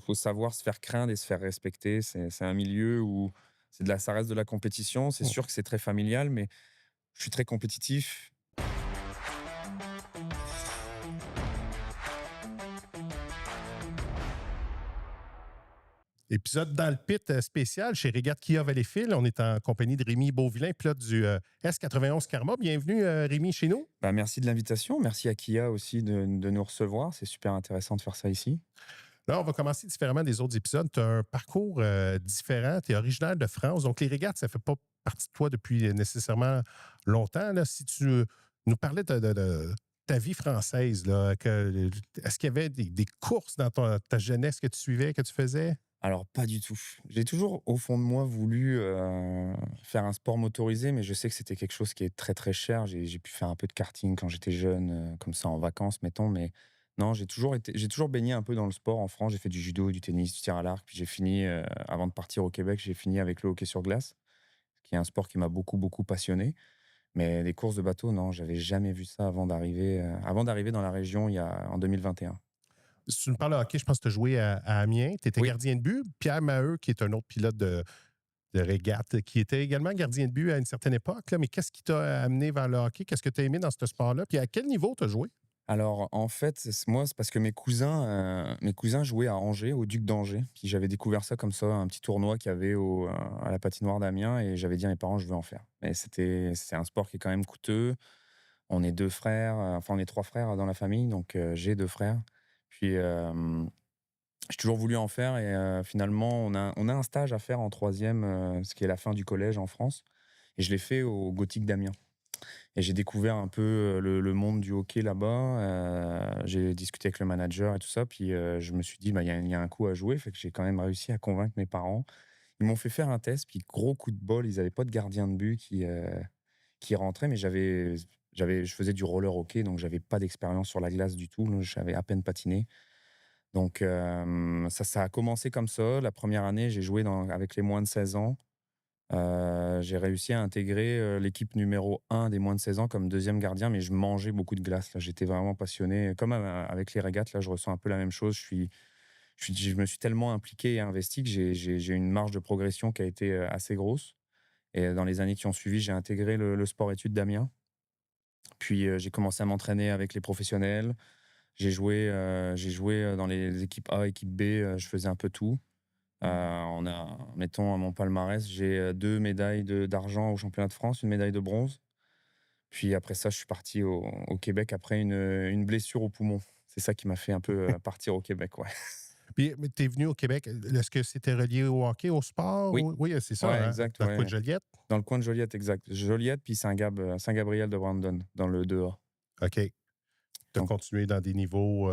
faut savoir se faire craindre et se faire respecter. C'est un milieu où ça reste de la compétition. C'est Mmh. sûr que c'est très familial, mais je suis très compétitif. Épisode dans le pit spécial chez Régate Kia Valleyfield. On est en compagnie de Rémi Beauvillain, pilote du S91 Karma. Bienvenue, Rémi, chez nous. Bah, merci de l'invitation. Merci à Kia aussi de nous recevoir. C'est super intéressant de faire ça ici. Là, on va commencer différemment des autres épisodes. Tu as un parcours différent. Tu es originaire de France. Donc, les régates, ça ne fait pas partie de toi depuis nécessairement longtemps. Là. Si tu nous parlais de ta vie française, là, est-ce qu'il y avait des courses dans ta jeunesse que tu suivais, que tu faisais? Alors, pas du tout. J'ai toujours, au fond de moi, voulu faire un sport motorisé, mais je sais que c'était quelque chose qui est très, très cher. J'ai pu faire un peu de karting quand j'étais jeune, comme ça, en vacances, mettons, mais non, j'ai toujours baigné un peu dans le sport en France. J'ai fait du judo, du tennis, du tir à l'arc, puis j'ai fini, avant de partir au Québec, j'ai fini avec le hockey sur glace, qui est un sport qui m'a beaucoup, beaucoup passionné. Mais les courses de bateau, non, j'avais jamais vu ça avant d'arriver dans la région en 2021. Si tu me parles de hockey, je pense que tu as joué à Amiens. Tu étais Oui. gardien de but. Pierre Maheu, qui est un autre pilote de régate, qui était également gardien de but à une certaine époque. Là. Mais qu'est-ce qui t'a amené vers le hockey? Qu'est-ce que tu as aimé dans ce sport-là? Puis à quel niveau tu as joué? Alors, en fait, moi, c'est parce que mes cousins jouaient à Angers, au Duc d'Angers. Puis j'avais découvert ça comme ça, un petit tournoi qu'il y avait à la patinoire d'Amiens, et j'avais dit à mes parents, je veux en faire. Mais c'est un sport qui est quand même coûteux. On est deux frères, enfin, on est trois frères dans la famille, donc j'ai deux frères. Puis j'ai toujours voulu en faire, et finalement, on a un stage à faire en troisième, ce qui est la fin du collège en France. Et je l'ai fait au Gothique d'Amiens. Et j'ai découvert un peu le monde du hockey là-bas. J'ai discuté avec le manager et tout ça. Puis je me suis dit, bah, il y a un coup à jouer. Fait que j'ai quand même réussi à convaincre mes parents. Ils m'ont fait faire un test. Puis gros coup de bol, ils n'avaient pas de gardien de but qui rentrait. Mais je faisais du roller hockey. Donc j'avais pas d'expérience sur la glace du tout. J'avais à peine patiné. Donc ça a commencé comme ça. La première année, j'ai joué avec les moins de 16 ans. J'ai réussi à intégrer, l'équipe numéro 1 des moins de 16 ans comme deuxième gardien, mais je mangeais beaucoup de glace, là. J'étais vraiment passionné. Comme, avec les régates, là, je ressens un peu la même chose. Je me suis tellement impliqué et investi que j'ai une marge de progression qui a été, assez grosse. Et dans les années qui ont suivi, j'ai intégré le sport-études d'Amiens. Puis, j'ai commencé à m'entraîner avec les professionnels. J'ai joué dans les équipes A, équipe B, je faisais un peu tout. Mettons, à mon palmarès, j'ai 2 médailles d'argent au championnat de France, une médaille de bronze. Puis après ça, je suis parti au Québec après une blessure au poumon. C'est ça qui m'a fait un peu partir au Québec, ouais. Puis, tu es venu au Québec. Est-ce que c'était relié au hockey, au sport? Oui, Oui, c'est ça, ouais, hein? exact, Dans le coin ouais. de Joliette? Dans le coin de Joliette, exact. Joliette, puis Saint-Gabriel de Brandon, dans le 2A. OK. Tu as Donc, continué dans des niveaux.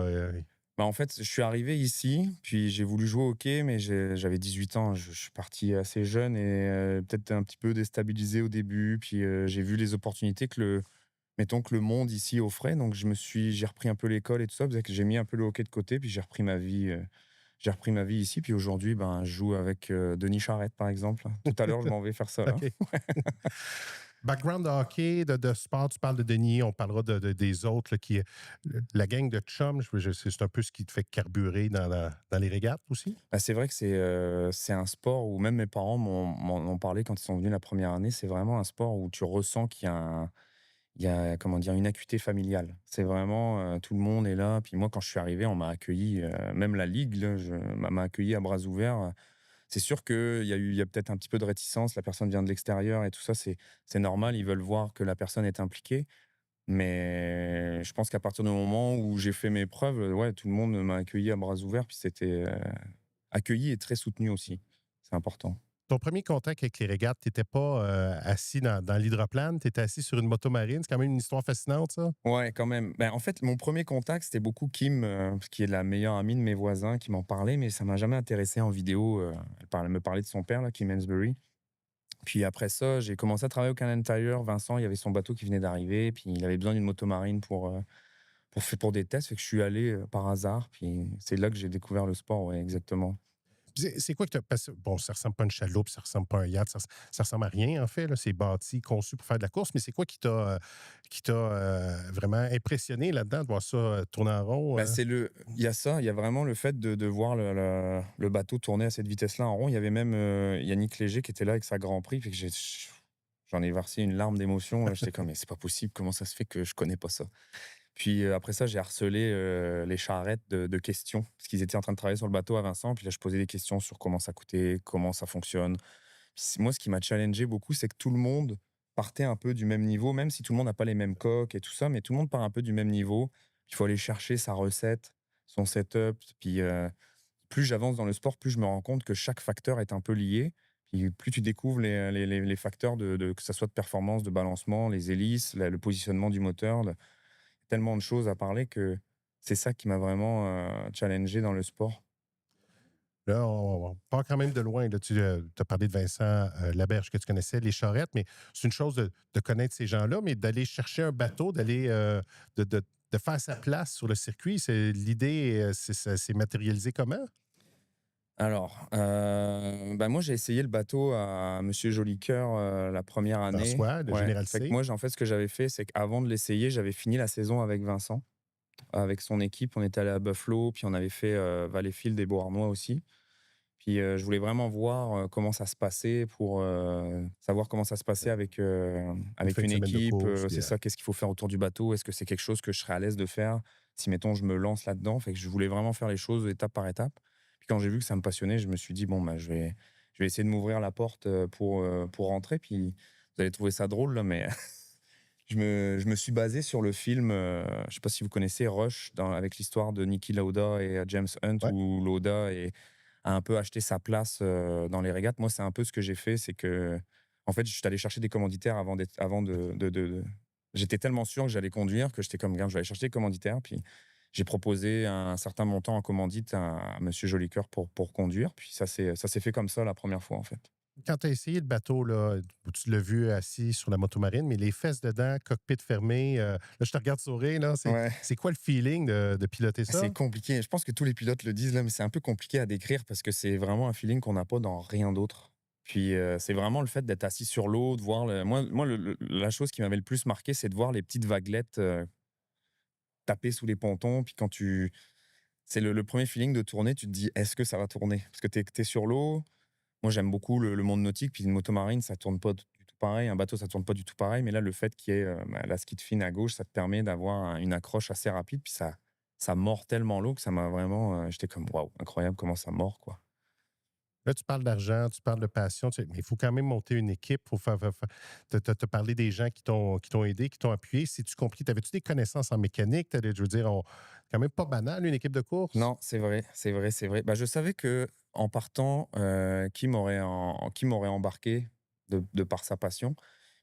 bah, en fait, je suis arrivé ici, puis j'ai voulu jouer au hockey, mais j'avais 18 ans. Je suis parti assez jeune et peut-être un petit peu déstabilisé au début. Puis j'ai vu les opportunités mettons que le monde ici offrait. Donc j'ai repris un peu l'école et tout ça. C'est que j'ai mis un peu le hockey de côté, puis j'ai repris ma vie ici. Puis aujourd'hui, ben, je joue avec Denis Charette, par exemple. Tout à l'heure, je m'en vais faire ça, là. OK. Background de hockey, de sport, tu parles de Denis, on parlera des autres, là, la gang de chums, c'est un peu ce qui te fait carburer dans les régates aussi? Bah, c'est vrai que c'est un sport où même mes parents m'en ont parlé quand ils sont venus la première année. C'est vraiment un sport où tu ressens qu'il y a, comment dire, une acuité familiale. C'est vraiment, tout le monde est là. Puis moi, quand je suis arrivé, on m'a accueilli, même la ligue, là, m'a accueilli à bras ouverts. C'est sûr qu'il y a peut-être un petit peu de réticence. La personne vient de l'extérieur et tout ça, c'est normal. Ils veulent voir que la personne est impliquée. Mais je pense qu'à partir du moment où j'ai fait mes preuves, ouais, tout le monde m'a accueilli à bras ouverts. Puis c'était accueilli et très soutenu aussi. C'est important. Ton premier contact avec les régates, tu n'étais pas assis dans l'hydroplane, tu étais assis sur une moto marine. C'est quand même une histoire fascinante, ça. Ouais, quand même. Ben, en fait, mon premier contact, c'était beaucoup Kim, qui est la meilleure amie de mes voisins, qui m'en parlait, mais ça m'a jamais intéressé en vidéo. Elle me parlait de son père, là, Kim Hensbury. Puis après ça, j'ai commencé à travailler au Canadian Tire. Vincent, il y avait son bateau qui venait d'arriver, puis il avait besoin d'une moto marine pour des tests. Fait que je suis allé par hasard, puis c'est là que j'ai découvert le sport, ouais, exactement. C'est quoi que tu as. Bon, ça ressemble pas à une chaloupe, ça ressemble pas à un yacht, ça ressemble à rien, en fait. Là. C'est bâti, conçu pour faire de la course, mais c'est quoi qui t'a vraiment impressionné là-dedans, de voir ça tourner en rond? Bah, il y a ça, il y a vraiment le fait de voir le bateau tourner à cette vitesse-là en rond. Il y avait même Yannick Léger qui était là avec sa Grand Prix. Fait que j'en ai versé une larme d'émotion. J'étais comme, mais c'est pas possible, comment ça se fait que je connais pas ça? Puis après ça, j'ai harcelé les charrettes de questions, parce qu'ils étaient en train de travailler sur le bateau à Vincent. Puis là, je posais des questions sur comment ça coûtait, comment ça fonctionne. Puis moi, ce qui m'a challengé beaucoup, c'est que tout le monde partait un peu du même niveau, même si tout le monde n'a pas les mêmes coques et tout ça, mais tout le monde part un peu du même niveau. Il faut aller chercher sa recette, son setup. Puis plus j'avance dans le sport, plus je me rends compte que chaque facteur est un peu lié. Puis plus tu découvres les facteurs, que ce soit de performance, de balancement, les hélices, le positionnement du moteur, tellement de choses à parler que c'est ça qui m'a vraiment challengé dans le sport. Là, on part quand même de loin. Là. Tu as parlé de Vincent Laberge que tu connaissais, les charrettes, mais c'est une chose de connaître ces gens-là, mais d'aller chercher un bateau, d'aller de faire sa place sur le circuit, l'idée, ça s'est matérialisé comment? Alors, bah, moi, j'ai essayé le bateau à Monsieur Jolicoeur la première année. François, le Ouais. Général Fait que C. moi, en fait, ce que j'avais fait, c'est qu'avant de l'essayer, j'avais fini la saison avec Vincent, avec son équipe. On était allé à Buffalo, puis on avait fait Valleyfield et Beauharnois aussi. Puis je voulais vraiment voir comment ça se passait pour savoir comment ça se passait Une fin avec de une semaine de équipe. course. C'est ça, qu'est-ce qu'il faut faire autour du bateau? Est-ce que c'est quelque chose que je serais à l'aise de faire si, mettons, je me lance là-dedans? Fait que je voulais vraiment faire les choses étape par étape. Puis quand j'ai vu que ça me passionnait, je me suis dit, bon, bah, je vais essayer de m'ouvrir la porte pour rentrer. Puis vous allez trouver ça drôle, là, mais je me suis basé sur le film, je sais pas si vous connaissez Rush, avec l'histoire de Niki Lauda et James Hunt, Ouais. où Lauda a un peu acheté sa place dans les régates. Moi, c'est un peu ce que j'ai fait, c'est que, en fait, je suis allé chercher des commanditaires avant j'étais tellement sûr que j'allais conduire que j'étais comme, regarde, je vais aller chercher des commanditaires. Puis j'ai proposé un certain montant en commandite à Monsieur Jolicoeur pour conduire. Puis ça s'est fait comme ça la première fois, en fait. Quand tu as essayé le bateau, là, tu l'as vu assis sur la motomarine, mais les fesses dedans, cockpit fermé, là, je te regarde sourire, là, Ouais. c'est quoi le feeling de piloter ça? C'est compliqué. Je pense que tous les pilotes le disent là, mais c'est un peu compliqué à décrire parce que c'est vraiment un feeling qu'on n'a pas dans rien d'autre. Puis c'est vraiment le fait d'être assis sur l'eau, de voir la chose qui m'avait le plus marqué, c'est de voir les petites vaguelettes taper sous les pontons. Puis c'est le premier feeling de tourner, tu te dis, est-ce que ça va tourner? Parce que t'es sur l'eau. Moi, j'aime beaucoup le monde nautique. Puis une motomarine, ça tourne pas du tout pareil. Un bateau, ça tourne pas du tout pareil. Mais là, le fait qu'il y ait la skid fin à gauche, ça te permet d'avoir une accroche assez rapide. Puis ça mord tellement l'eau que ça m'a vraiment. J'étais comme, waouh, incroyable comment ça mord, quoi. Là, tu parles d'argent, tu parles de passion, mais il faut quand même monter une équipe. Faut te parler des gens qui t'ont aidé, qui t'ont appuyé. Si tu compris, avais-tu des connaissances en mécanique? Je veux dire, quand même pas banal, une équipe de course. Non, c'est vrai, c'est vrai, c'est vrai. Bah, je savais que en partant, qui m'aurait embarqué de par sa passion.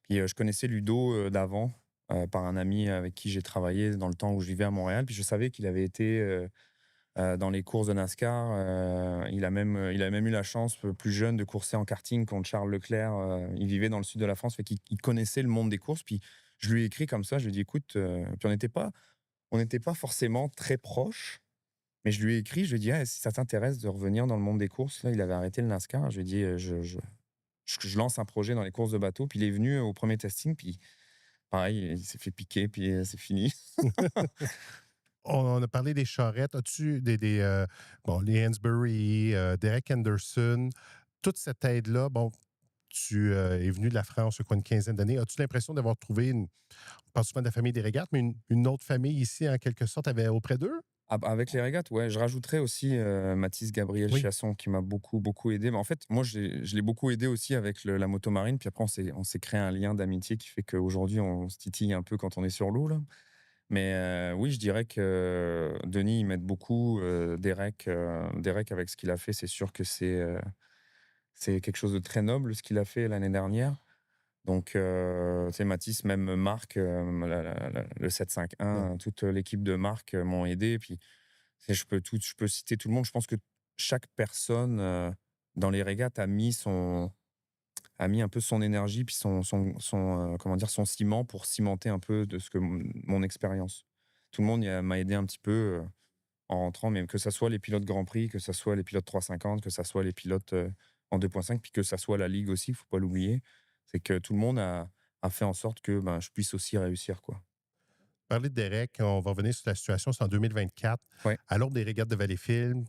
Puis je connaissais Ludo d'avant, par un ami avec qui j'ai travaillé dans le temps où je vivais à Montréal. Puis je savais qu'il avait été dans les courses de NASCAR. Il a même eu la chance, plus jeune, de courser en karting contre Charles Leclerc. Il vivait dans le sud de la France, fait qu'il connaissait le monde des courses. Puis je lui ai écrit comme ça, je lui ai dit, écoute, puis on n'était pas forcément très proches, mais je lui ai écrit, je lui ai dit, ah, si ça t'intéresse de revenir dans le monde des courses, là, il avait arrêté le NASCAR. Je lui ai dit, je lance un projet dans les courses de bateau. Puis il est venu au premier testing, puis pareil, il s'est fait piquer, puis c'est fini. On a parlé des charrettes. As-tu bon, les Hansbury, Derek Anderson, toute cette aide-là, bon, tu es venu de la France, il y a quoi, une quinzaine d'années. As-tu l'impression d'avoir trouvé, on parle souvent de la famille des régates, mais une autre famille ici, en quelque sorte, auprès d'eux? Avec les régates, ouais. Je rajouterais aussi Mathis Gabriel Oui. Chiasson qui m'a beaucoup, beaucoup aidé. Mais en fait, moi, je l'ai beaucoup aidé aussi avec la motomarine. Puis après, on s'est créé un lien d'amitié qui fait qu'aujourd'hui, on se titille un peu quand on est sur l'eau, là. Mais oui, je dirais que Denis, il m'aide beaucoup. Derek, avec ce qu'il a fait, c'est sûr que c'est quelque chose de très noble, ce qu'il a fait l'année dernière. Donc, tu sais, Mathis, même Marc, le 751, toute l'équipe de Marc m'ont aidé. Puis, je peux citer tout le monde. Je pense que chaque personne dans les régates a mis un peu son énergie, puis comment dire, son ciment pour cimenter un peu de ce que mon expérience. Tout le monde m'a aidé un petit peu. en rentrant, mais que ça soit les pilotes Grand Prix, que ça soit les pilotes 350, que ça soit les pilotes en 2.5, puis que ça soit la Ligue aussi, il faut pas l'oublier. C'est que tout le monde a fait en sorte que ben, je puisse aussi réussir, quoi. Parler de Derek, on va revenir sur la situation, c'est en 2024. Ouais, À l'ordre des régates de Valleyfield,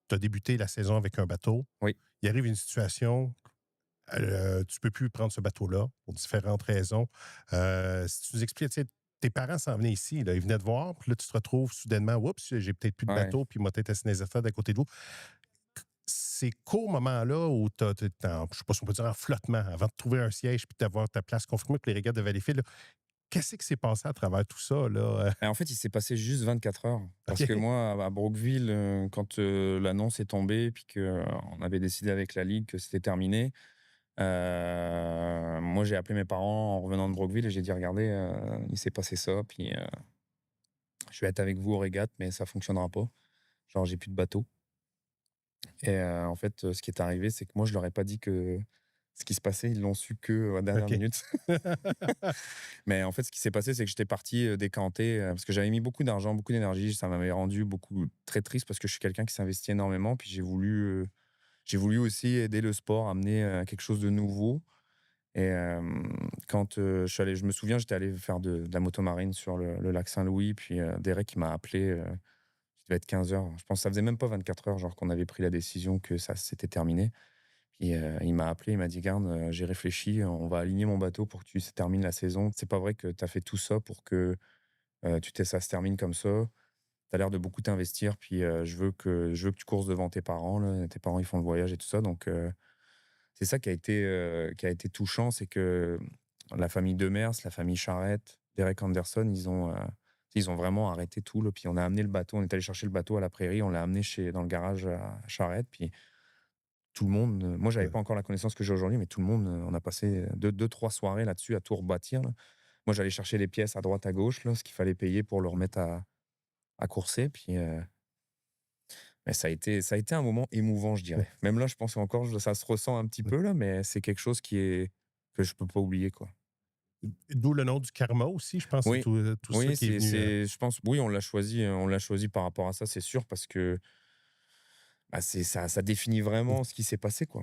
tu as débuté la saison avec un bateau. oui. Il arrive une situation, tu ne peux plus prendre ce bateau-là pour différentes raisons. Si tu nous expliques, tu sais, tes parents s'en venaient ici, là, ils venaient te voir, puis là, tu te retrouves soudainement, oups, j'ai peut-être plus de Ouais. bateau, puis moi, peut-être assis dans les affaires d'à côté de vous. Ces courts moments-là où tu es, je ne sais pas si on peut dire en flottement, avant de trouver un siège puis d'avoir ta place confirmée pour les régates de Valleyfield, là, qu'est-ce qui s'est passé à travers tout ça? Là? Et en fait, il s'est passé juste 24 heures. Parce que OK. moi, à Brookville, quand l'annonce est tombée, puis qu'on avait décidé avec la Ligue que c'était terminé, moi, j'ai appelé mes parents en revenant de Brookville et j'ai dit, regardez, il s'est passé ça, puis je vais être avec vous aux régates, mais ça fonctionnera pas. Genre, j'ai plus de bateau. Et en fait, ce qui est arrivé, c'est que moi, je leur ai pas dit que ce qui se passait, ils l'ont su que à la dernière OK. minute. Mais en fait, ce qui s'est passé, c'est que j'étais parti décanter parce que j'avais mis beaucoup d'argent, beaucoup d'énergie. Ça m'avait rendu beaucoup très triste parce que je suis quelqu'un qui s'investit énormément. Puis j'ai voulu aussi aider le sport, amener quelque chose de nouveau. Et quand je me souviens, j'étais allé faire de la motomarine sur le lac Saint-Louis. Puis Derek, il m'a appelé. Il devait être 15 heures. Je pense que ça faisait même pas 24 heures, genre qu'on avait pris la décision que ça s'était terminé. Puis il m'a appelé, il m'a dit: «Garde, j'ai réfléchi, on va aligner mon bateau pour que tu termines la saison. C'est pas vrai que tu as fait tout ça pour que, ça se termine comme ça. Tu as l'air de beaucoup t'investir, puis je veux que tu courses devant tes parents, là. Tes parents, ils font le voyage et tout ça». Donc c'est ça qui a été touchant, c'est que la famille Demers, la famille Charrette, Derek Anderson, ils ont vraiment arrêté tout, là. Puis on a amené le bateau, on est allé chercher le bateau à la prairie, on l'a amené dans le garage à Charrette, puis tout le monde, moi, j'avais Ouais. pas encore la connaissance que j'ai aujourd'hui, mais tout le monde, on a passé 2-3 soirées là-dessus à tout rebâtir, là. Moi, j'allais chercher les pièces à droite, à gauche, là, ce qu'il fallait payer pour le remettre à courser. Puis, mais ça a été un moment émouvant, je dirais. Même là, je pense encore, ça se ressent un petit peu, là, mais c'est quelque chose que je peux pas oublier, quoi. D'où le nom du karma aussi, je pense, c'est Oui, tout ça oui, qui est venu. je pense, oui, on l'a choisi par rapport à ça, c'est sûr, parce que bah, ça définit vraiment ce qui s'est passé, quoi.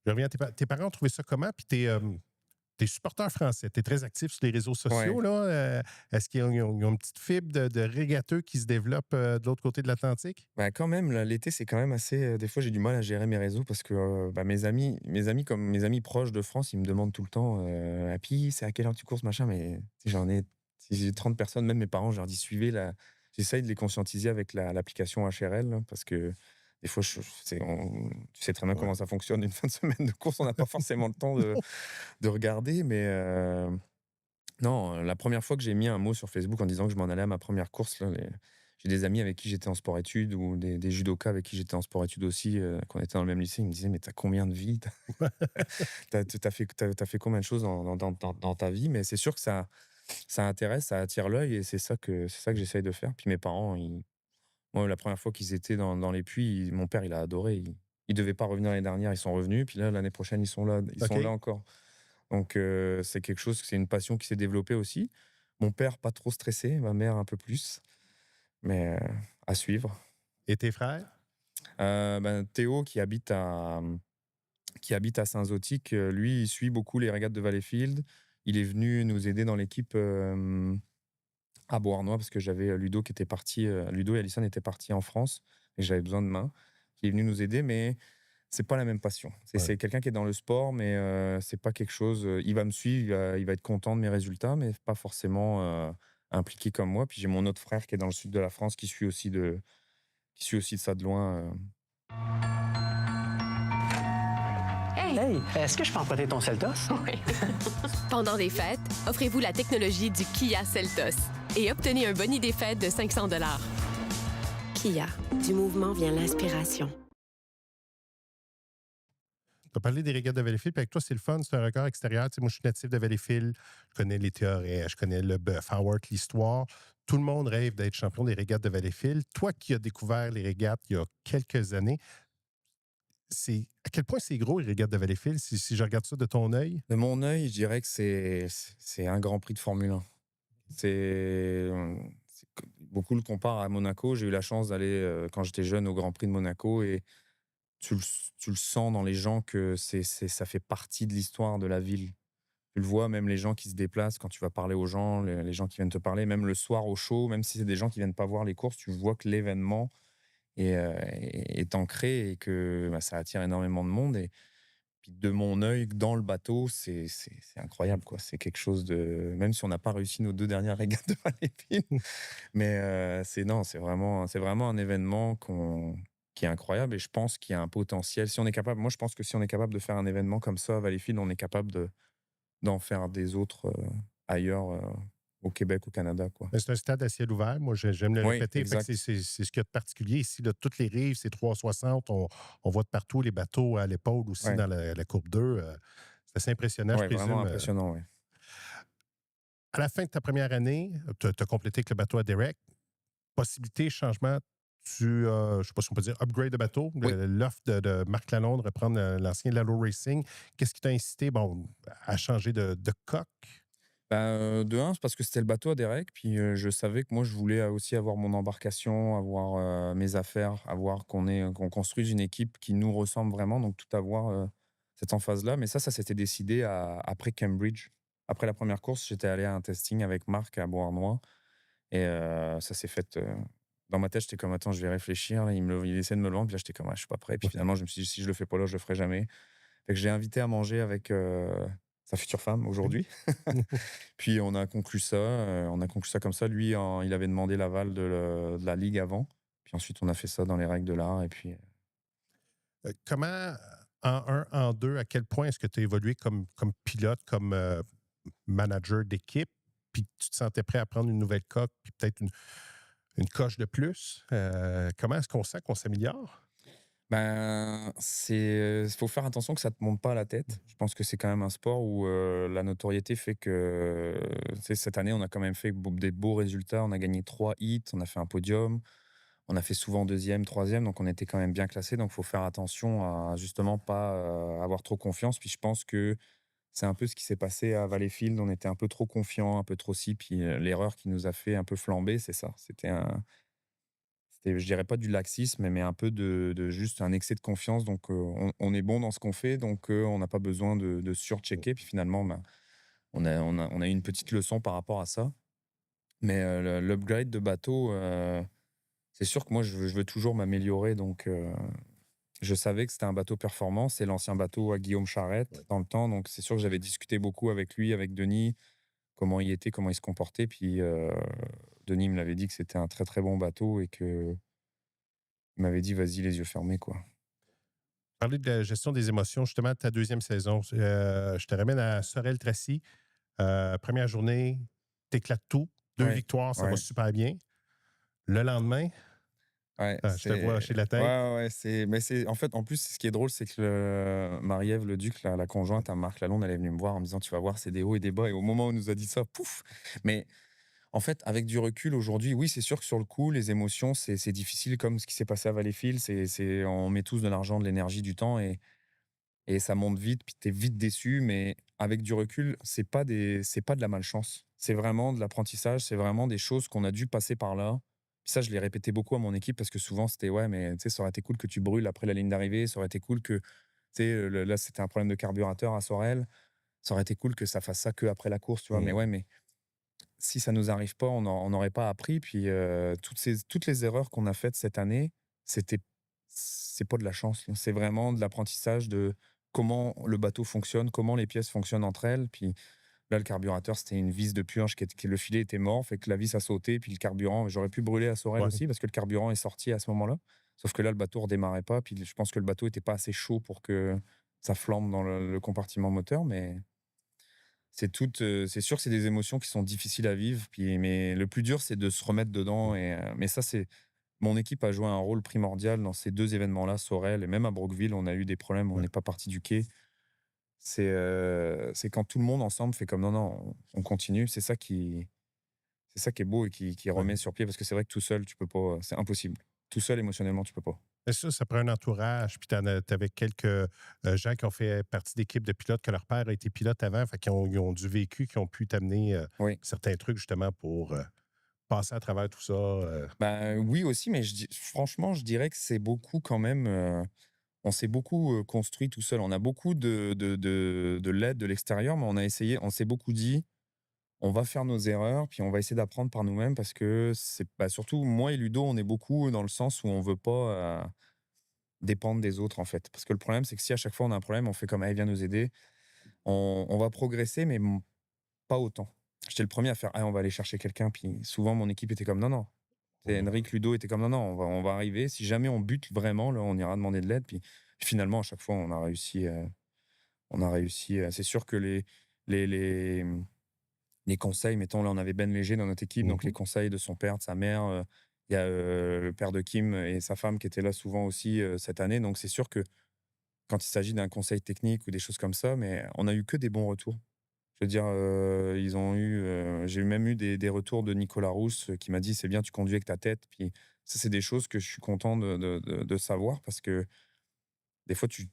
Je reviens à tes parents ont trouvé ça comment? Puis t'es supporter français, t'es très actif sur les réseaux Ouais. sociaux, là. Est-ce qu'ils ont une petite fibre de régatteux qui se développe de l'autre côté de l'Atlantique? Bah, quand même, là, l'été, c'est quand même assez, des fois, j'ai du mal à gérer mes réseaux parce que, bah, mes amis proches de France, ils me demandent tout le temps, «Happy, c'est à quelle heure tu courses?» machin, mais tu sais, si j'ai 30 personnes, même mes parents, je leur dis: «Suivez la». J'essaye de les conscientiser avec l'application HRL, là, parce que des fois, tu sais très bien Ouais. comment ça fonctionne, une fin de semaine de course, on n'a pas forcément le temps de regarder, mais non, la première fois que j'ai mis un mot sur Facebook en disant que je m'en allais à ma première course, là, j'ai des amis avec qui j'étais en sport-études ou des judokas avec qui j'étais en sport-études aussi, qu'on était dans le même lycée. Ils me disaient: «Mais tu as combien de vies? Tu fait combien de choses dans ta vie?» Mais c'est sûr que ça intéresse, ça attire l'œil et c'est ça que j'essaye de faire. Puis mes parents, moi, la première fois qu'ils étaient dans les puits, mon père, il a adoré. Ils devaient pas revenir l'année dernière, ils sont revenus. Puis là, l'année prochaine, ils sont là OK. encore. Donc c'est une passion qui s'est développée aussi. Mon père, pas trop stressé, ma mère un peu plus, mais à suivre. Et tes frères? Ben, Théo qui habite à Saint-Zotique, lui, il suit beaucoup les régates de Valleyfield. Il est venu nous aider dans l'équipe, à Beauharnois parce que j'avais, Ludo qui était parti, Ludo et Alison étaient partis en France et j'avais besoin de main. Il est venu nous aider, mais c'est pas la même passion. Ouais. C'est quelqu'un qui est dans le sport, mais c'est pas quelque chose, il va me suivre, il va être content de mes résultats, mais pas forcément, impliqué comme moi. Puis j'ai mon autre frère qui est dans le sud de la France, qui suit aussi de ça de loin, Hey! Hey, est-ce que je peux emprunter ton Seltos? Oui. Pendant les fêtes, offrez-vous la technologie du Kia Seltos et obtenez un boni des fêtes de 500 $. Kia, du mouvement vient l'inspiration. Tu as parlé des régates de Valleyfield, puis avec toi, c'est le fun, c'est un regard extérieur. Tu sais, moi, je suis natif de Valleyfield, je connais les théories, je connais le bœuf, Howard, l'histoire. Tout le monde rêve d'être champion des régates de Valleyfield. Toi qui as découvert les régates il y a quelques années, à quel point c'est gros les régates de Valleyfield, si je regarde ça de ton œil? de mon œil, je dirais que c'est un Grand Prix de Formule 1. C'est, Beaucoup le comparent à Monaco. J'ai eu la chance d'aller, quand j'étais jeune, au Grand Prix de Monaco et tu le sens dans les gens que ça fait partie de l'histoire de la ville. Tu le vois, même les gens qui se déplacent quand tu vas parler aux gens, les gens qui viennent te parler, même le soir au show, même si c'est des gens qui viennent pas voir les courses, tu vois que l'événement est ancré et que, bah, ça attire énormément de monde et puis de mon œil, dans le bateau, c'est incroyable, quoi. C'est quelque chose de même si on n'a pas réussi nos 2 dernières régates de Valleyfield, mais c'est vraiment un événement qui est incroyable et je pense qu'il y a un potentiel. Si on est capable moi, je pense que si on est capable de faire un événement comme ça à Valleyfield, on est capable d'en faire des autres, ailleurs, au Québec, au Canada, quoi. Mais c'est un stade à ciel ouvert. Moi, j'aime le Oui, répéter. Fait que exact. c'est ce qu'il y a de particulier ici. Là, toutes les rives, c'est 360. On voit de partout les bateaux à l'épaule aussi Ouais, dans la courbe 2. C'est assez impressionnant, je ouais, vraiment présume. impressionnant, ouais. À la fin de ta première année, tu as complété avec le bateau à Derek. Possibilité, changement, je ne sais pas si on peut dire upgrade de bateau. Oui. L'offre de Marc Lalonde, reprendre l'ancien Lalo Racing. Qu'est-ce qui t'a incité à changer de coque? Bah, de 1, c'est parce que c'était le bateau à Derek, puis, je savais que moi, je voulais aussi avoir mon embarcation, avoir, mes affaires, avoir qu'on construise une équipe qui nous ressemble vraiment, donc tout avoir, cette emphase-là. Mais ça s'était décidé après Cambridge. Après la première course, j'étais allé à un testing avec Marc à Beauharnois et ça s'est fait, dans ma tête, j'étais comme: «Attends, je vais réfléchir». Là, il essaie de me le vendre, puis là, j'étais comme: «Ah, je suis pas prêt». Puis finalement, je me suis dit: «Si je le fais pas là, je le ferai jamais». Fait que j'ai invité à manger avec, sa future femme aujourd'hui. Puis on a conclu ça comme ça. Lui, il avait demandé l'aval de la ligue avant. Puis ensuite, on a fait ça dans les règles de l'art et puis, Comment, en un, en deux, à quel point est-ce que tu as évolué comme pilote, comme manager d'équipe, puis tu te sentais prêt à prendre une nouvelle coque, puis peut-être une coche de plus? Comment est-ce qu'on sent qu'on s'améliore? ben, faut faire attention que ça te monte pas à la tête. Je pense que c'est quand même un sport où, la notoriété fait que, tu sais, cette année, on a quand même fait des beaux résultats. On a gagné 3 hits, on a fait un podium. On a fait souvent deuxième, troisième, donc on était quand même bien classé. Donc, il faut faire attention à justement pas avoir trop confiance. Puis je pense que c'est un peu ce qui s'est passé à Valleyfield. On était un peu trop confiant, un peu trop si. Puis l'erreur qui nous a fait un peu flamber, c'est ça. C'était, je dirais pas du laxisme, mais un peu de juste un excès de confiance. Donc, on est bon dans ce qu'on fait, donc on n'a pas besoin de surchecker. Puis finalement, ben, on a eu une petite leçon par rapport à ça. Mais l'upgrade de bateau. C'est sûr que moi, je veux toujours m'améliorer, donc je savais que c'était un bateau performant. C'est l'ancien bateau à Guillaume Charette dans le temps, donc c'est sûr que j'avais discuté beaucoup avec lui, avec Denis, comment il était, comment il se comportait. Puis Denis me l'avait dit que c'était un très très bon bateau et que il m'avait dit vas-y les yeux fermés quoi. Parler de la gestion des émotions, justement, ta deuxième saison. Je te ramène à Sorel-Tracy. Première journée, t'éclates tout. 2 Ouais, victoires, ça va ouais, super bien. Le lendemain, ouais, je te vois lâcher la ouais, tête. ouais, ouais, mais c'est en fait, en plus, ce qui est drôle, c'est que Marie-Ève Leduc, la conjointe à Marc Lalonde, elle est venue me voir en me disant tu vas voir, c'est des hauts et des bas. Et au moment où elle nous a dit ça, pouf. Mais en fait, avec du recul aujourd'hui, oui, c'est sûr que sur le coup, les émotions, c'est difficile comme ce qui s'est passé à Valleyfield. On met tous de l'argent, de l'énergie, du temps et ça monte vite, puis tu es vite déçu. Mais avec du recul, c'est pas de la malchance. C'est vraiment de l'apprentissage, c'est vraiment des choses qu'on a dû passer par là. Puis ça, je l'ai répété beaucoup à mon équipe parce que souvent, c'était ouais, mais tu sais, ça aurait été cool que tu brûles après la ligne d'arrivée, ça aurait été cool que, tu sais, là, c'était un problème de carburateur à Sorel, ça aurait été cool que ça fasse ça que après la course, tu vois. Mais Mmh. ouais, mais si ça nous arrive pas, on n'aurait pas appris. Puis toutes les erreurs qu'on a faites cette année, c'est pas de la chance, là. C'est vraiment de l'apprentissage de comment le bateau fonctionne, comment les pièces fonctionnent entre elles. Puis là, le carburateur, c'était une vis de purge le filet était mort, fait que la vis a sauté. Puis le carburant, j'aurais pu brûler à Sorel Ouais. aussi parce que le carburant est sorti à ce moment-là. Sauf que là, le bateau redémarrait pas. Puis je pense que le bateau était pas assez chaud pour que ça flambe dans le compartiment moteur, mais c'est sûr que c'est des émotions qui sont difficiles à vivre, puis mais le plus dur, c'est de se remettre dedans mais ça, c'est mon équipe a joué un rôle primordial dans ces 2 événements-là, Sorel et même à Brookville, on a eu des problèmes, on Ouais. n'est pas parti du quai. C'est quand tout le monde ensemble fait comme: «Non, non, on continue». C'est ça qui est beau et qui Ouais. remet sur pied parce que c'est vrai que tout seul, tu peux pas, c'est impossible. Tout seul, émotionnellement, tu peux pas. Mais ça prend un entourage. Puis tu avais quelques gens qui ont fait partie d'équipes de pilotes, que leur père a été pilote avant, fait qu'ils ont du vécu, qui ont pu t'amener Oui, certains trucs justement pour passer à travers tout ça? Bah, oui aussi, mais franchement, je dirais que c'est beaucoup quand même, on s'est beaucoup, construit tout seul. On a beaucoup de l'aide de l'extérieur, mais on s'est beaucoup dit: «On va faire nos erreurs, puis on va essayer d'apprendre par nous-mêmes», parce que c'est bah, surtout moi et Ludo, on est beaucoup dans le sens où on veut pas, dépendre des autres, en fait. Parce que le problème, c'est que si à chaque fois on a un problème, on fait comme: «Allez, viens nous aider». On va progresser, mais pas autant. J'étais le premier à faire: «Ah, on va aller chercher quelqu'un», puis souvent mon équipe était comme: «Non, non». C'est Henrik, Ludo était comme: «Non, non, on va arriver. Si jamais on bute vraiment, là, on ira demander de l'aide». Puis finalement, à chaque fois, on a réussi, c'est sûr que les les, mmh, les conseils, mettons, là, on avait Ben Léger dans notre équipe, donc les Mmh. conseils de son père, de sa mère, il y a, le père de Kim et sa femme qui étaient là souvent aussi, cette année. Donc c'est sûr que quand il s'agit d'un conseil technique ou des choses comme ça, mais on a eu que des bons retours. Je veux dire, ils ont eu, j'ai même eu des retours de Nicolas Rousse, qui m'a dit: «C'est bien, tu conduis avec ta tête». Puis ça, c'est des choses que je suis content de savoir, parce que des fois, tu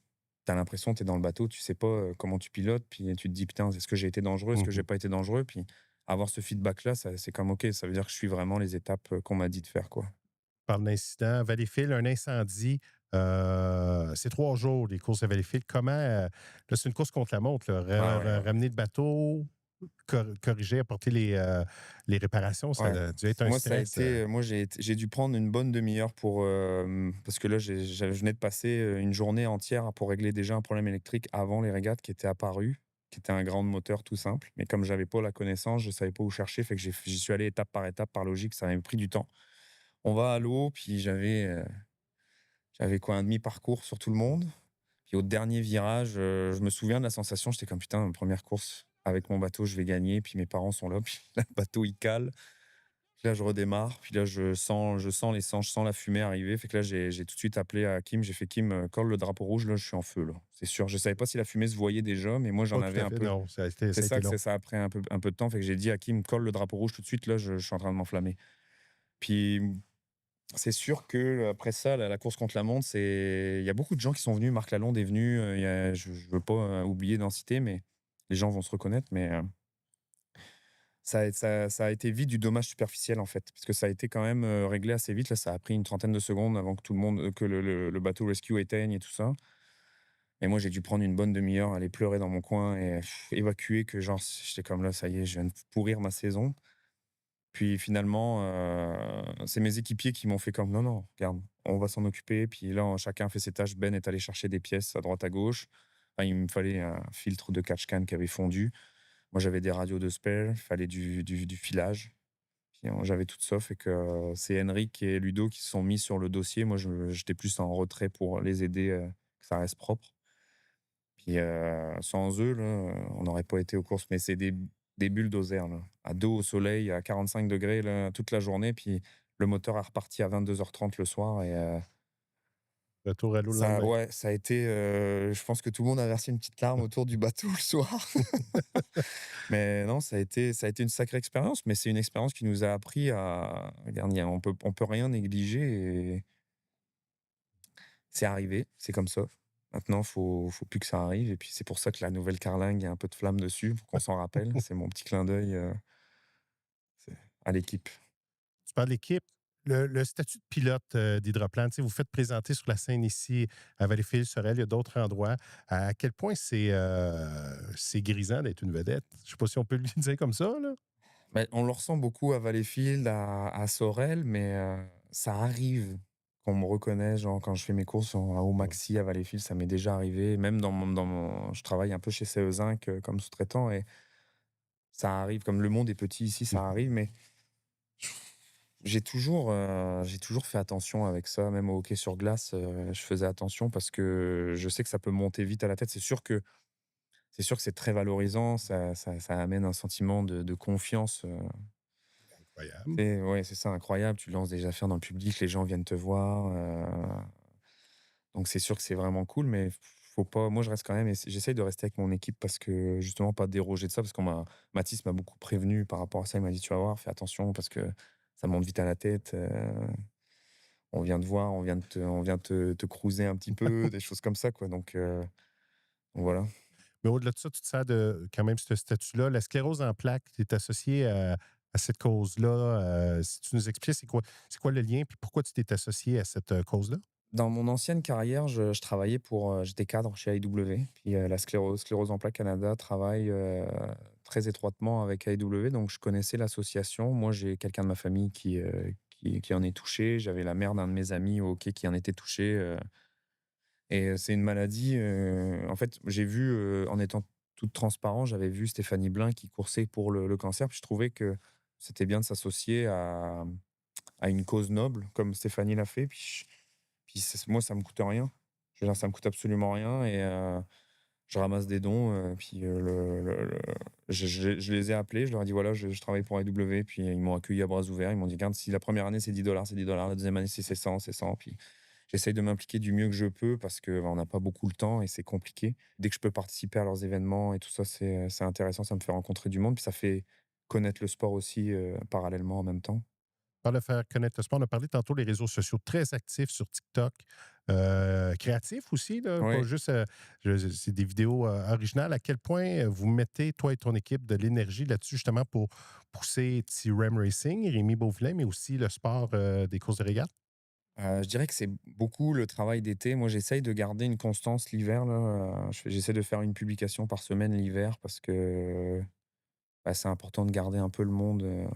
as l'impression, tu es dans le bateau, tu sais pas, comment tu pilotes, puis tu te dis: «Putain, est-ce que j'ai été dangereux? Est-ce que j'ai Mmh. pas été dangereux?» Puis avoir ce feedback-là, ça c'est comme OK, ça veut dire que je suis vraiment les étapes, qu'on m'a dit de faire, quoi. Parle d'incident. Valleyfield, un incendie, c'est 3 jours, les courses à Valleyfield. Comment, là, c'est une course contre la montre, là, Ouais, ouais, ouais. ramener le bateau, corriger, apporter les réparations, ça Ouais. a dû être un Moi, ça a stress. été, moi, j'ai dû prendre une bonne demi-heure pour, parce que là, je venais de passer, une journée entière pour régler déjà un problème électrique avant les régates qui était apparu, qui était un grand moteur tout simple. Mais comme j'avais pas la connaissance, je savais pas où chercher, fait que j'y suis allé étape par étape, par logique, ça m'a pris du temps. On va à l'eau, puis j'avais quoi? Un demi-parcours sur tout le monde. Puis au dernier virage, je me souviens de la sensation, j'étais comme: «Putain, première course avec mon bateau, je vais gagner». Puis mes parents sont là, puis là, le bateau, il cale. Puis là, je redémarre, puis là, je sens la fumée arriver. Fait que là, j'ai tout de suite appelé à Kim. J'ai fait: «Kim, colle le drapeau rouge, là, je suis en feu, là, c'est sûr». Je savais pas si la fumée se voyait déjà, mais moi, j'en Pas tout avais à un fait, peu. non, C'est ça a été ça que long. c'est ça a pris un peu de temps. Fait que j'ai dit à Kim: «Colle le drapeau rouge tout de suite, là, je suis en train de m'enflammer». Puis, c'est sûr que après ça, la course contre la montre, il y a beaucoup de gens qui sont venus. Marc Lalonde est venu, il y a je veux pas, oublier d'en citer, mais les gens vont se reconnaître, mais ça a été vite du dommage superficiel, en fait, parce que ça a été quand même, réglé assez vite. Là, ça a pris une trentaine de secondes avant que tout le monde, que le bateau rescue éteigne et tout ça. Et moi, j'ai dû prendre une bonne demi-heure, aller pleurer dans mon coin et évacuer, que genre, j'étais comme là: «Ça y est, je viens de pourrir ma saison». Puis finalement, c'est mes équipiers qui m'ont fait comme: «Non, non, regarde, on va s'en occuper». Puis là, chacun fait ses tâches. Ben est allé chercher des pièces à droite, à gauche. Enfin, il me fallait un filtre de catch-can qui avait fondu. Moi, j'avais des radios de spare, il fallait du filage. Puis, j'avais tout ça, fait que, c'est Henrik et Ludo qui se sont mis sur le dossier. Moi, j'étais plus en retrait pour les aider, que ça reste propre. Puis, sans eux, là, on n'aurait pas été aux courses. Mais c'est des bulldozers, là, à dos au soleil, à 45 degrés là, toute la journée. Puis le moteur a reparti à 22h30 le soir et Retour à l'eau le ça lendemain. ouais, ça a été, je pense que tout le monde a versé une petite larme autour du bateau le soir. Mais non, ça a été une sacrée expérience, mais c'est une expérience qui nous a appris à regarde, on peut rien négliger et c'est arrivé, c'est comme ça. Maintenant, faut plus que ça arrive et puis c'est pour ça que la nouvelle carlingue, il y a un peu de flamme dessus, pour qu'on s'en rappelle. C'est mon petit clin d'œil, c'est à l'équipe. Tu parles d'équipe. Le statut de pilote, d'hydroplane, tu sais, vous faites présenter sur la scène ici à Valleyfield-Sorel, il y a d'autres endroits. À quel point c'est grisant d'être une vedette? Je sais pas si on peut le dire comme ça, là? Mais on le ressent beaucoup à Valleyfield, à Sorel, mais ça arrive qu'on me reconnaisse, genre quand je fais mes courses en à haut Mmh. maxi à Valleyfield, ça m'est déjà arrivé. Même je travaille un peu chez CE Zinc, comme sous-traitant et ça arrive, comme le monde est petit ici, ça Mmh. arrive, mais j'ai toujours fait attention avec ça, même au hockey sur glace, je faisais attention parce que je sais que ça peut monter vite à la tête. C'est sûr que c'est très valorisant, ça amène un sentiment de confiance, Incroyable. et ouais, c'est ça, incroyable. Tu lances des affaires dans le public, les gens viennent te voir, donc c'est sûr que c'est vraiment cool, mais faut pas moi je reste quand même j'essaye de rester avec mon équipe parce que justement pas déroger de ça parce Mathis m'a beaucoup prévenu par rapport à ça. Il m'a dit: «Tu vas voir, fais attention parce que ça monte vite à la tête, on vient te voir, on vient te cruiser un petit peu», des choses comme ça, quoi, donc voilà. Mais au-delà de ça, tu te sers de quand même ce statut-là. La sclérose en plaques, tu es associé à cette cause-là. Si tu nous expliques, c'est quoi le lien, puis pourquoi tu t'es associé à cette cause-là? Dans mon ancienne carrière, je travaillais j'étais cadre chez AEW, puis la Sclérose en plaques Canada travaille très étroitement avec AEW, donc je connaissais l'association. Moi, j'ai quelqu'un de ma famille qui en est touché. J'avais la mère d'un de mes amis au hockey qui en était touché. Et c'est une maladie. En fait, j'ai vu, en étant toute transparent, j'avais vu Stéphanie Blin qui coursait pour le cancer, puis je trouvais que c'était bien de s'associer à une cause noble comme Stéphanie l'a fait. Puis moi, ça me coûte rien. Je veux dire, ça me coûte absolument rien et je ramasse des dons. Puis je les ai appelés, je leur ai dit voilà, je travaille pour AEW. Puis ils m'ont accueilli à bras ouverts. Ils m'ont dit regarde, si la première année c'est 10 $, c'est 10 $. La deuxième année c'est 100, c'est 100. Puis j'essaye de m'impliquer du mieux que je peux parce que on n'a pas beaucoup le temps et c'est compliqué. Dès que je peux participer à leurs événements et tout ça, c'est intéressant. Ça me fait rencontrer du monde. Puis ça fait connaître le sport aussi parallèlement en même temps. Par le faire connaître le sport, on a parlé tantôt des réseaux sociaux très actifs sur TikTok, créatifs aussi, là, pas Oui. juste, c'est des vidéos originales. À quel point vous mettez, toi et ton équipe, de l'énergie là-dessus, justement, pour pousser T-Rem Racing, Rémi Beauvillain, mais aussi le sport des courses de régate? Je dirais que c'est beaucoup le travail d'été. Moi, j'essaye de garder une constance l'hiver, là, j'essaie de faire une publication par semaine l'hiver parce que, bah, c'est important de garder un peu le monde,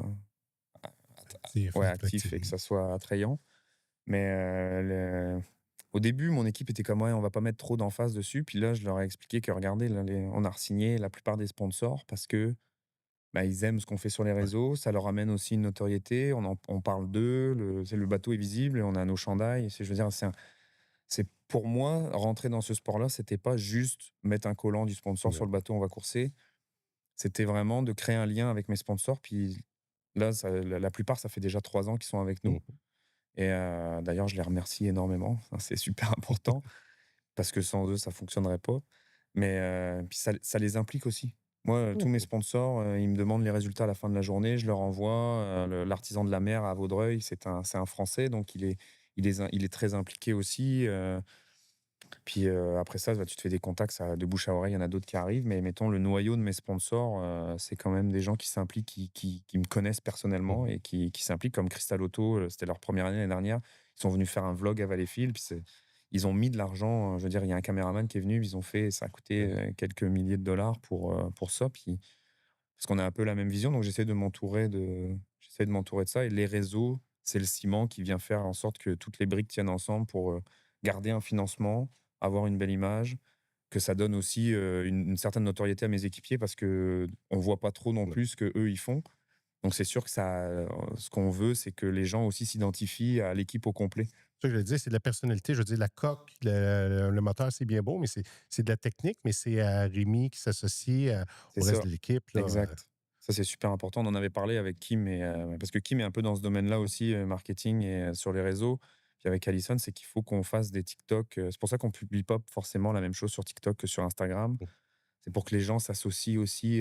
C'est ouais, actif et que attractif. ça soit attrayant. Mais, au début, mon équipe était comme: «Ouais, on va pas mettre trop d'emphase dessus». Puis là, je leur ai expliqué que regardez, là, on a re-signé la plupart des sponsors parce que, bah, ils aiment ce qu'on fait sur les Ouais. réseaux. Ça leur amène aussi une notoriété. On parle d'eux, le bateau est visible, on a nos chandails. Je veux dire, c'est pour moi, rentrer dans ce sport-là, c'était pas juste mettre un collant du sponsor sur Ouais. le bateau, on va courser. C'était vraiment de créer un lien avec mes sponsors. Puis là, la plupart, ça fait déjà 3 ans qu'ils sont avec nous. Mhm. Et d'ailleurs, je les remercie énormément. Ça, c'est super important parce que sans eux, ça fonctionnerait pas. Mais puis ça les implique aussi. Moi, tous mes Mhm. sponsors, ils me demandent les résultats à la fin de la journée. Je leur envoie. L'artisan de la mer à Vaudreuil, c'est un Français, donc il est très impliqué aussi. Puis après ça, bah, tu te fais des contacts, ça de bouche à oreille, il y en a d'autres qui arrivent. Mais mettons, le noyau de mes sponsors, c'est quand même des gens qui s'impliquent, qui me connaissent personnellement Mhm. et qui s'impliquent, comme Crystal Auto, c'était leur première année l'année dernière. Ils sont venus faire un vlog à Valleyfield, puis ils ont mis de l'argent. Je veux dire, il y a un caméraman qui est venu, ils ont fait, ça a coûté Ouais. quelques milliers de dollars pour ça. Puis, parce qu'on a un peu la même vision, donc j'essaie de m'entourer de ça. Et les réseaux, c'est le ciment qui vient faire en sorte que toutes les briques tiennent ensemble pour garder un financement, avoir une belle image, que ça donne aussi une certaine notoriété à mes équipiers parce que on voit pas trop non Ouais. plus ce que eux ils font. Donc c'est sûr que ce qu'on veut, c'est que les gens aussi s'identifient à l'équipe au complet. C'est ça que je veux dire, c'est de la personnalité. Je veux dire, la coque, le moteur, c'est bien beau, mais c'est de la technique, mais c'est à Rémi qui s'associe C'est au reste ça, de l'équipe, là. exact. Ça, c'est super important. On en avait parlé avec Kim parce que Kim est un peu dans ce domaine-là aussi, marketing et sur les réseaux. Puis avec Alison, c'est qu'il faut qu'on fasse des TikTok. C'est pour ça qu'on publie pas forcément la même chose sur TikTok que sur Instagram. C'est pour que les gens s'associent aussi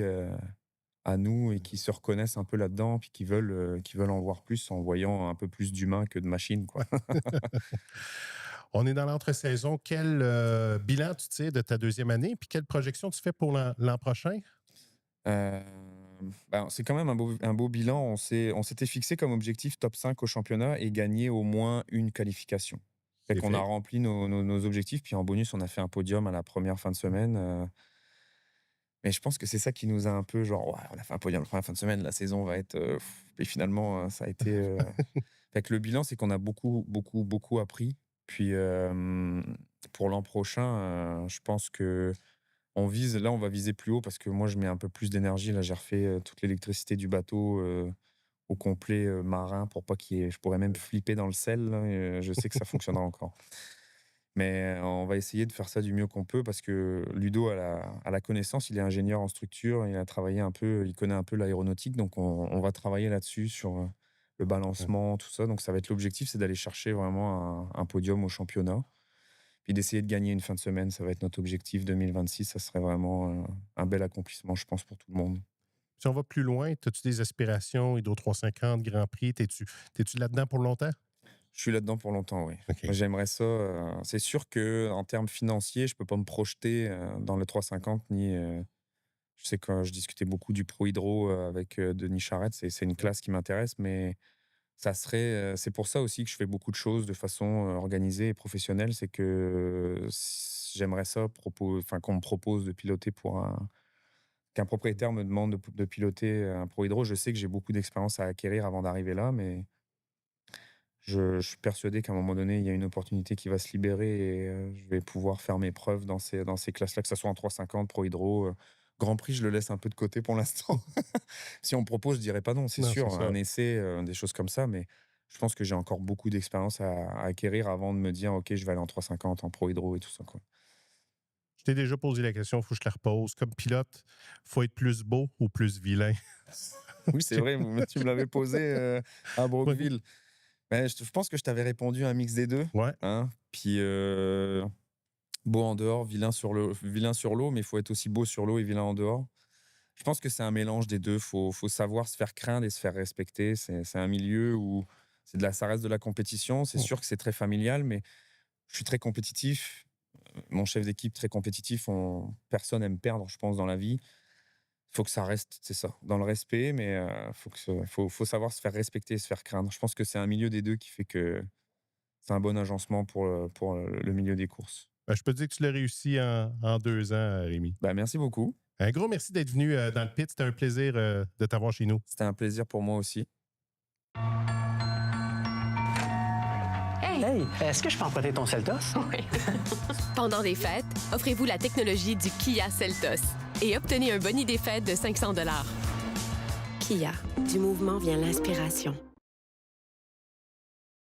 à nous et qu'ils se reconnaissent un peu là-dedans, puis qu'ils veulent en voir plus en voyant un peu plus d'humains que de machines, quoi. On est dans l'entre-saison. Quel bilan tu tires de ta deuxième année? Puis quelle projection tu fais pour l'an prochain? Heu, ben, c'est quand même un beau bilan. On s'était fixé comme objectif top 5 au championnat et gagner au moins une qualification. Fait C'est qu'on a fait. rempli nos objectifs, puis en bonus, on a fait un podium à la première fin de semaine, mais je pense que c'est ça qui nous a un peu genre: «Ouais, on a fait un podium la première fin de semaine, la saison va être, et finalement, ça a été, fait que le bilan, c'est qu'on a beaucoup, beaucoup, beaucoup appris. Puis, pour l'an prochain, je pense que on va viser plus haut parce que moi, je mets un peu plus d'énergie. Là, j'ai refait, toute l'électricité du bateau, au complet, marin pour pas qu'il y ait je pourrais même flipper dans le sel là et je sais que ça fonctionnera encore. Mais on va essayer de faire ça du mieux qu'on peut parce que Ludo a la connaissance, il est ingénieur en structure, il a travaillé un peu, il connaît un peu l'aéronautique, donc on va travailler là-dessus sur, le Ouais. balancement, tout ça. Donc ça va être l'objectif, c'est d'aller chercher vraiment un podium au championnat. Puis d'essayer de gagner une fin de semaine, ça va être notre objectif 2026. Ça serait vraiment, un bel accomplissement, je pense, pour tout le monde. Si on va plus loin, as-tu des aspirations, Hydro 350, Grand Prix? T'es-tu là-dedans pour longtemps? Je suis là-dedans pour longtemps, oui. OK. Moi, j'aimerais ça, c'est sûr que en termes financiers, je peux pas me projeter, dans le 350 ni, Je sais que je discutais beaucoup du Pro Hydro avec Denis Charette. C'est une classe qui m'intéresse, mais ça serait, c'est pour ça aussi que je fais beaucoup de choses de façon organisée et professionnelle. C'est que j'aimerais ça, qu'on me propose de piloter qu'un propriétaire me demande de piloter un Pro Hydro. Je sais que j'ai beaucoup d'expérience à acquérir avant d'arriver là, mais je suis persuadé qu'à un moment donné, il y a une opportunité qui va se libérer et je vais pouvoir faire mes preuves dans ces classes-là, que ce soit en 350, Pro Hydro. Grand Prix, je le laisse un peu de côté pour l'instant. Si on me propose, je dirais pas non, c'est Non, sûr. c'est ça. Un essai, des choses comme ça, mais je pense que j'ai encore beaucoup d'expérience à acquérir avant de me dire: «OK, je vais aller en 350, en Pro Hydro et tout ça, quoi». Je t'ai déjà posé la question, il faut que je te la repose. Comme pilote, faut être plus beau ou plus vilain? Oui, c'est vrai, tu me l'avais posé, à Brookville. Mais je pense que je t'avais répondu un mix des 2, Ouais. hein. Puis, beau en dehors, vilain sur l'eau, mais il faut être aussi beau sur l'eau et vilain en dehors. Je pense que c'est un mélange des 2. Faut savoir se faire craindre et se faire respecter. C'est un milieu où ça reste de la compétition. C'est sûr que c'est très familial, mais je suis très compétitif. Mon chef d'équipe, très compétitif. Personne aime perdre, je pense, dans la vie. Il faut que ça reste, c'est ça, dans le respect, mais faut savoir se faire respecter et se faire craindre. Je pense que c'est un milieu des 2 qui fait que c'est un bon agencement pour le milieu des courses. Ben, je peux te dire que tu l'as réussi en 2 ans, Rémi. Bah, merci beaucoup. Un gros merci d'être venu dans le pit. C'était un plaisir de t'avoir chez nous. C'était un plaisir pour moi aussi. Hey, est-ce que je peux emprunter ton Seltos? Oui. Pendant les fêtes, offrez-vous la technologie du Kia Seltos et obtenez un boni des fêtes de 500 $. Kia, du mouvement vient l'inspiration.